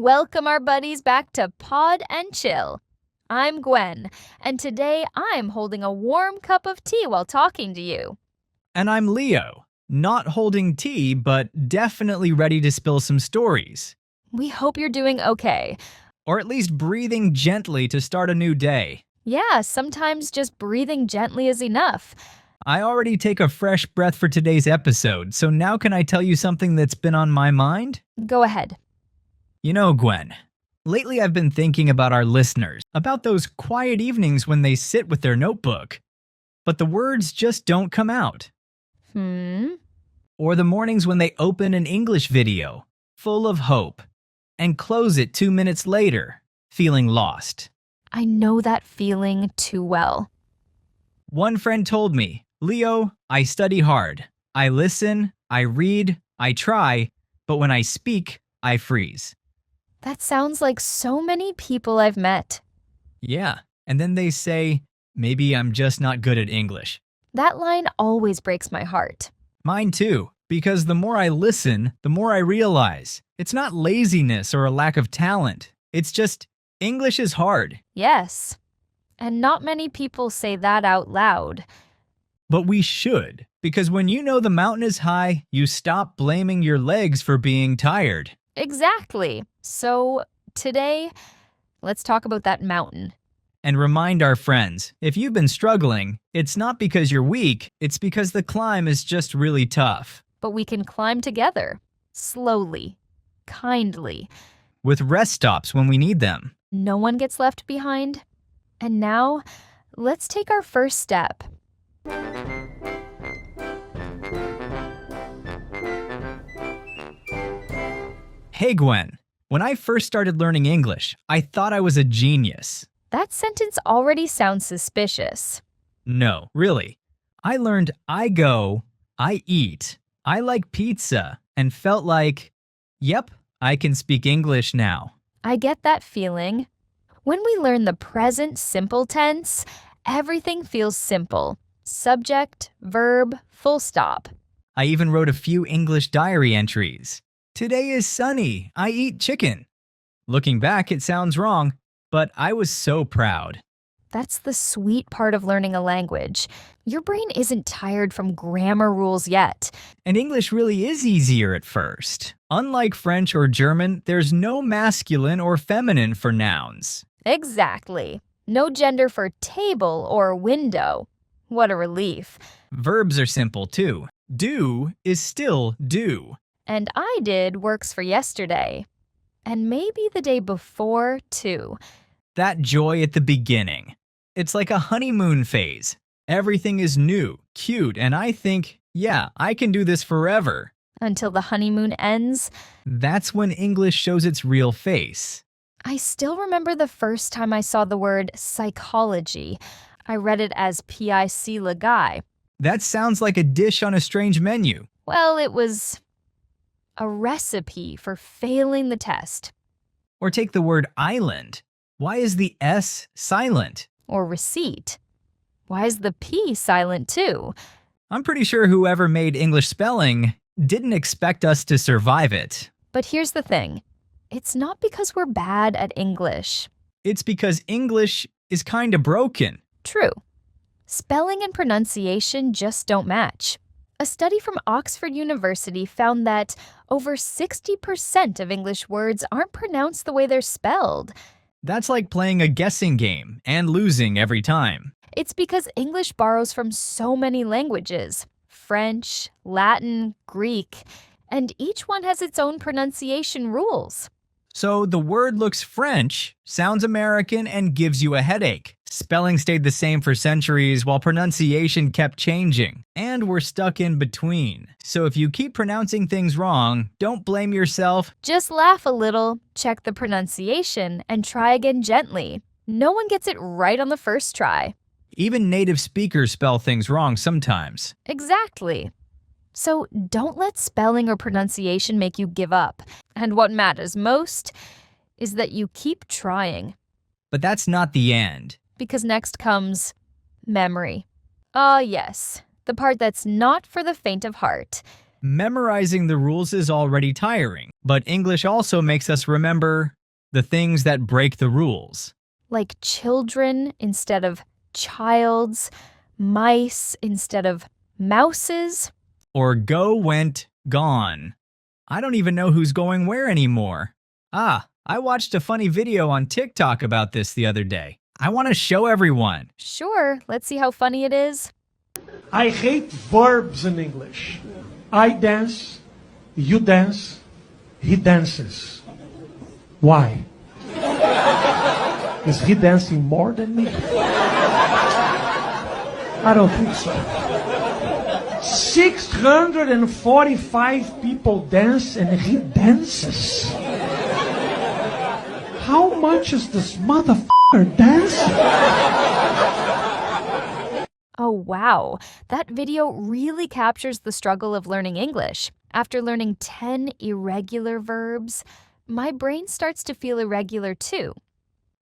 Welcome our buddies back to Pod&Chill. I'm Gwen, and today I'm holding a warm cup of tea while talking to you. And I'm Leo, not holding tea, but definitely ready to spill some stories. We hope you're doing okay. Or at least breathing gently to start a new day. Yeah, sometimes just breathing gently is enough. I already take a fresh breath for today's episode, so now can I tell you something that's been on my mind? Go ahead. You know, Gwen, lately I've been thinking about our listeners, about those quiet evenings when they sit with their notebook, but the words just don't come out. Or the mornings when they open an English video, full of hope, and close it 2 minutes later, feeling lost. I know that feeling too well. One friend told me, Leo, I study hard. I listen, I read, I try, but when I speak, I freeze. That sounds like so many people I've met. Yeah, and then they say, maybe I'm just not good at English. That line always breaks my heart. Mine too, because the more I listen, the more I realize it's not laziness or a lack of talent. It's just English is hard. Yes, and not many people say that out loud. But we should, because when you know the mountain is high, you stop blaming your legs for being tired. Exactly. So today, let's talk about that mountain. And remind our friends, if you've been struggling, it's not because you're weak, it's because the climb is just really tough. But we can climb together, slowly, kindly. With rest stops when we need them. No one gets left behind. And now, let's take our first step. Hey Gwen, when I first started learning English, I thought I was a genius. That sentence already sounds suspicious. No, really. I learned I go, I eat, I like pizza, and felt like, yep, I can speak English now. I get that feeling. When we learn the present simple tense, everything feels simple. Subject, verb, full stop. I even wrote a few English diary entries. Today is sunny. I eat chicken. Looking back, it sounds wrong, but I was so proud. That's the sweet part of learning a language. Your brain isn't tired from grammar rules yet. And English really is easier at first. Unlike French or German, there's no masculine or feminine for nouns. Exactly. No gender for table or window. What a relief. Verbs are simple too. Do is still do. And I did works for yesterday. And maybe the day before, too. That joy at the beginning. It's like a honeymoon phase. Everything is new, cute, and I think, yeah, I can do this forever. Until the honeymoon ends. That's when English shows its real face. I still remember the first time I saw the word psychology. I read it as P-I-C-L-A-G-I. That sounds like a dish on a strange menu. Well, it was a recipe for failing the test. Or take the word island. Why is the S silent? Or receipt. Why is the P silent too? I'm pretty sure whoever made English spelling didn't expect us to survive it. But here's the thing. It's not because we're bad at English. It's because English is kinda broken. True. Spelling and pronunciation just don't match. A study from Oxford University found that over 60% of English words aren't pronounced the way they're spelled. That's like playing a guessing game and losing every time. It's because English borrows from so many languages. French, Latin, Greek, and each one has its own pronunciation rules. So the word looks French, sounds American, and gives you a headache. Spelling stayed the same for centuries while pronunciation kept changing. And we're stuck in between. So if you keep pronouncing things wrong, don't blame yourself. Just laugh a little, check the pronunciation, and try again gently. No one gets it right on the first try. Even native speakers spell things wrong sometimes. Exactly. So don't let spelling or pronunciation make you give up. And what matters most is that you keep trying. But that's not the end. Because next comes memory. Ah, yes, the part that's not for the faint of heart. Memorizing the rules is already tiring, but English also makes us remember the things that break the rules. Like children instead of childs, mice instead of mouses. Or go, went, gone. I don't even know who's going where anymore. I watched a funny video on TikTok about this the other day. I want to show everyone. Sure, let's see how funny it is. I hate verbs in English. I dance, you dance, he dances. Why? Is he dancing more than me? I don't think so. 645 people dance and he dances. How much is this motherfucker dancing? Oh, wow. That video really captures the struggle of learning English. After learning 10 irregular verbs, my brain starts to feel irregular too.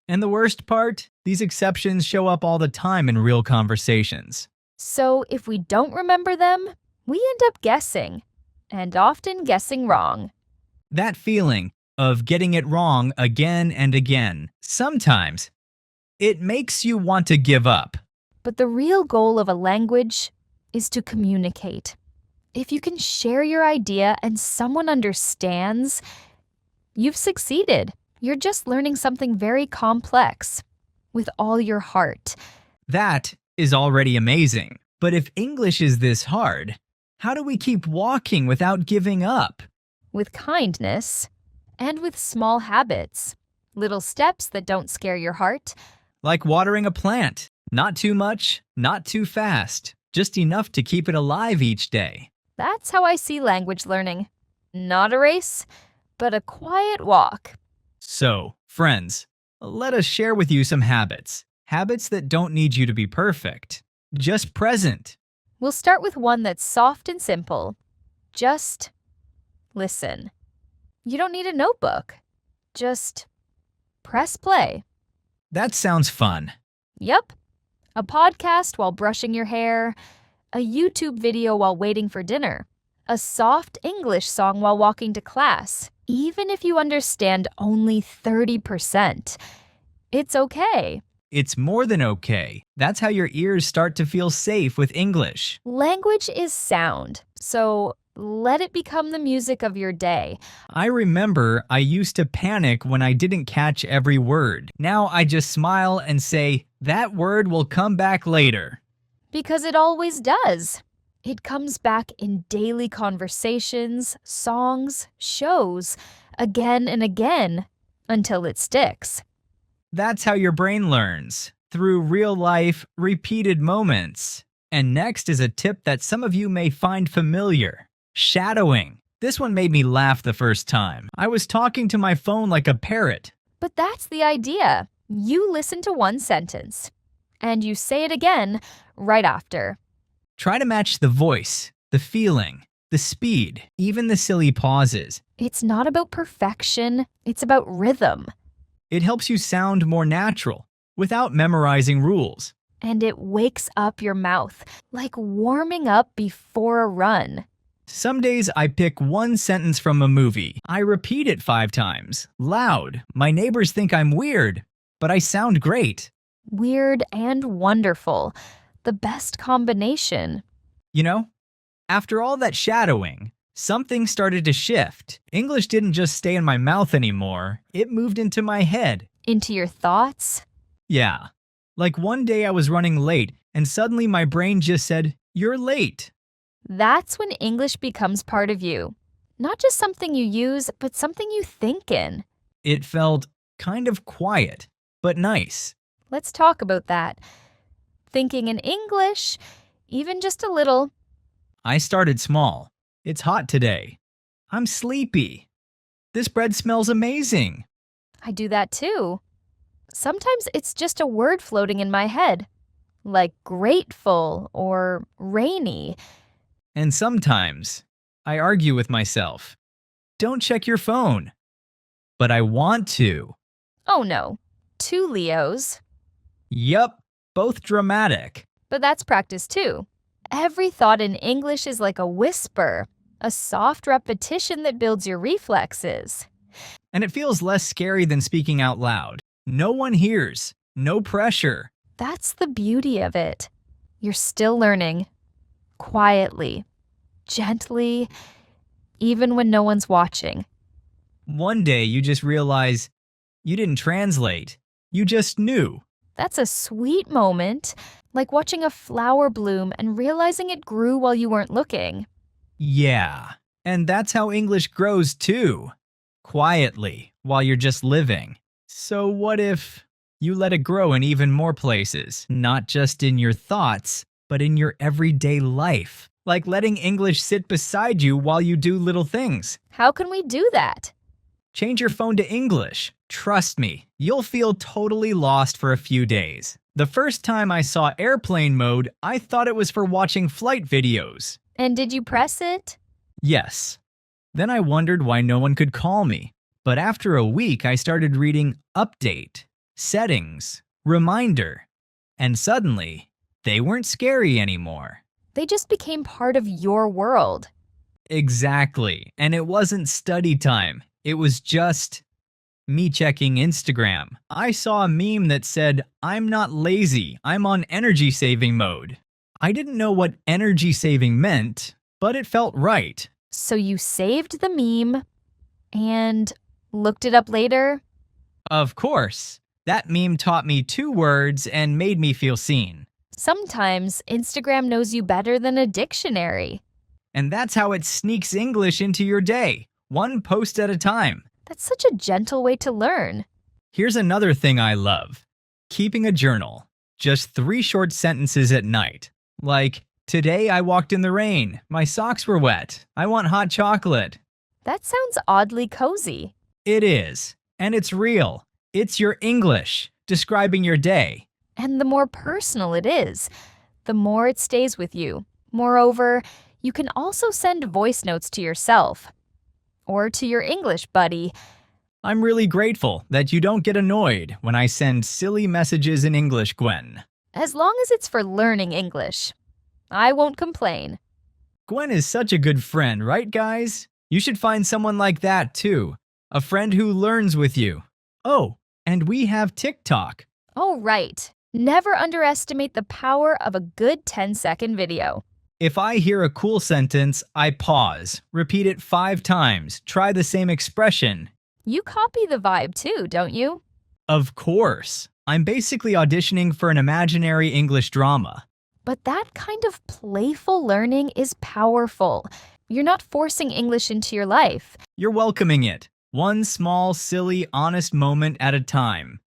And the worst part? These exceptions show up all the time in real conversations. So if we don't remember them, we end up guessing, and often guessing wrong. That feeling of getting it wrong again and again, sometimes it makes you want to give up. But the real goal of a language is to communicate. If you can share your idea and someone understands, you've succeeded. You're just learning something very complex with all your heart. That is already amazing. But if English is this hard, how do we keep walking without giving up? With kindness and with small habits. Little steps that don't scare your heart. Like watering a plant. Not too much, not too fast. Just enough to keep it alive each day. That's how I see language learning. Not a race, but a quiet walk. So, friends, let us share with you some habits. Habits that don't need you to be perfect. Just present. We'll start with one that's soft and simple. Just listen. You don't need a notebook. Just press play. That sounds fun. Yep. A podcast while brushing your hair. A YouTube video while waiting for dinner. A soft English song while walking to class. Even if you understand only 30%. It's okay. It's more than okay. That's how your ears start to feel safe with English. Language is sound, so let it become the music of your day. I remember I used to panic when I didn't catch every word. Now I just smile and say, that word will come back later. Because it always does. It comes back in daily conversations, songs, shows, again and again, until it sticks. That's how your brain learns, through real-life, repeated moments. And next is a tip that some of you may find familiar. Shadowing. This one made me laugh the first time. I was talking to my phone like a parrot. But that's the idea. You listen to one sentence, and you say it again right after. Try to match the voice, the feeling, the speed, even the silly pauses. It's not about perfection, it's about rhythm. It helps you sound more natural, without memorizing rules. And it wakes up your mouth, like warming up before a run. Some days I pick one sentence from a movie. I repeat it 5 times, loud. My neighbors think I'm weird, but I sound great. Weird and wonderful. The best combination. You know, after all that shadowing, something started to shift. English didn't just stay in my mouth anymore. It moved into my head. Into your thoughts? Yeah. Like one day I was running late, and suddenly my brain just said, "You're late." That's when English becomes part of you. Not just something you use, but something you think in. It felt kind of quiet, but nice. Let's talk about that. Thinking in English, even just a little. I started small. It's hot today. I'm sleepy. This bread smells amazing. I do that too. Sometimes it's just a word floating in my head, like grateful or rainy. And sometimes I argue with myself. Don't check your phone. But I want to. Oh no, 2 Leos. Yup, both dramatic. But that's practice too. Every thought in English is like a whisper. A soft repetition that builds your reflexes. And it feels less scary than speaking out loud. No one hears. No pressure. That's the beauty of it. You're still learning. Quietly. Gently. Even when no one's watching. One day you just realize you didn't translate. You just knew. That's a sweet moment. Like watching a flower bloom and realizing it grew while you weren't looking. Yeah. And that's how English grows too. Quietly, while you're just living. So what if you let it grow in even more places? Not just in your thoughts, but in your everyday life. Like letting English sit beside you while you do little things. How can we do that? Change your phone to English. Trust me, you'll feel totally lost for a few days. The first time I saw airplane mode, I thought it was for watching flight videos. And did you press it? Yes. Then I wondered why no one could call me. But after a week, I started reading Update, Settings, Reminder. And suddenly, they weren't scary anymore. They just became part of your world. Exactly. And it wasn't study time. It was just me checking Instagram. I saw a meme that said, "I'm not lazy, I'm on energy saving mode." I didn't know what energy saving meant, but it felt right. So you saved the meme and looked it up later? Of course. That meme taught me 2 words and made me feel seen. Sometimes Instagram knows you better than a dictionary. And that's how it sneaks English into your day, one post at a time. That's such a gentle way to learn. Here's another thing I love. Keeping a journal. Just 3 short sentences at night. Like, today I walked in the rain. My socks were wet. I want hot chocolate. That sounds oddly cozy. It is. And it's real. It's your English, describing your day. And the more personal it is, the more it stays with you. Moreover, you can also send voice notes to yourself or to your English buddy. I'm really grateful that you don't get annoyed when I send silly messages in English, Gwen. As long as it's for learning English. I won't complain. Gwen is such a good friend, right, guys? You should find someone like that, too. A friend who learns with you. Oh, and we have TikTok. Oh, right. Never underestimate the power of a good 10-second video. If I hear a cool sentence, I pause, repeat it 5 times, try the same expression. You copy the vibe too, don't you? Of course. I'm basically auditioning for an imaginary English drama. But that kind of playful learning is powerful. You're not forcing English into your life. You're welcoming it. One small, silly, honest moment at a time.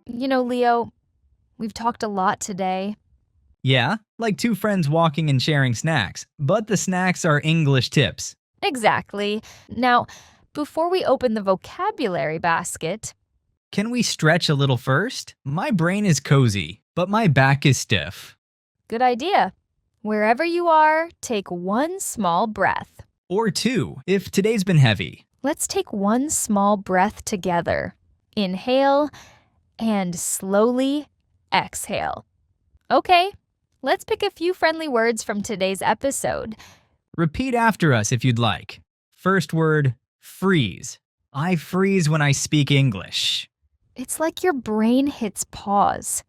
You know, Leo, we've talked a lot today. Yeah, like 2 friends walking and sharing snacks, but the snacks are English tips. Exactly. Now, before we open the vocabulary basket, Can we stretch a little first? My brain is cozy, but my back is stiff. good idea. Wherever you are, take one small breath. Or 2, if today's been heavy. Let's take one small breath together. Inhale and slowly exhale. Okay, let's pick a few friendly words from today's episode. Repeat after us if you'd like. First word, freeze. I freeze when I speak English. It's like your brain hits pause.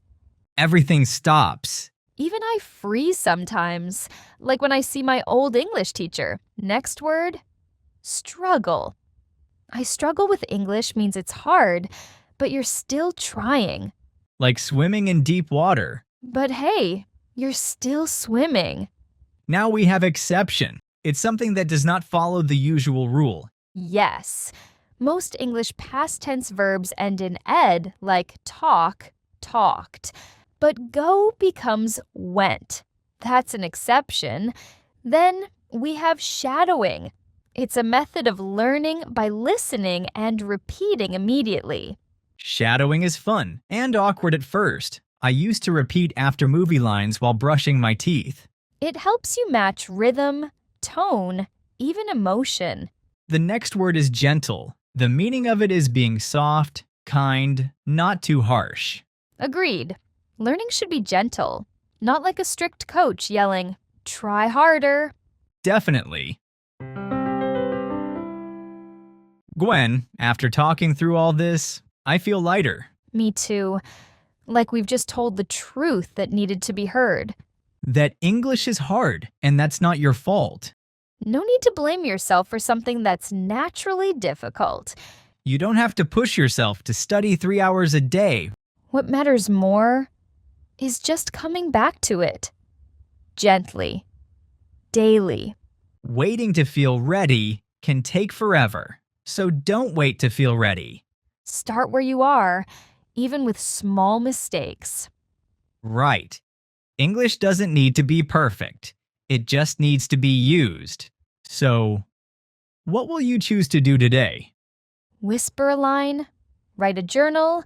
Everything stops. Even I freeze sometimes, like when I see my old English teacher. Next word, struggle. I struggle with English means it's hard, but you're still trying. Like swimming in deep water. But hey, you're still swimming. Now we have exception. It's something that does not follow the usual rule. Yes. Most English past tense verbs end in ed, like talk, talked. But go becomes went. That's an exception. Then we have shadowing. It's a method of learning by listening and repeating immediately. Shadowing is fun and awkward at first. I used to repeat after movie lines while brushing my teeth. It helps you match rhythm, tone, even emotion. The next word is gentle. The meaning of it is being soft, kind, not too harsh. Agreed. Learning should be gentle, not like a strict coach yelling, Try harder. Definitely. Gwen, after talking through all this, I feel lighter. Me too. Like we've just told the truth that needed to be heard. That English is hard, and that's not your fault. No need to blame yourself for something that's naturally difficult. You don't have to push yourself to study 3 hours a day. What matters more is just coming back to it. Gently. Daily. Waiting to feel ready can take forever, so don't wait to feel ready. Start where you are, even with small mistakes. Right. English doesn't need to be perfect. It just needs to be used. So, what will you choose to do today? Whisper a line, write a journal,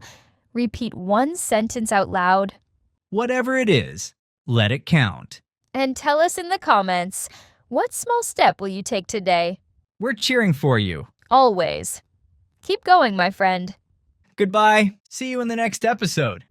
repeat one sentence out loud, Whatever it is, let it count. and tell us in the comments, what small step will you take today? We're cheering for you. Always. Keep going, my friend. Goodbye. See you in the next episode.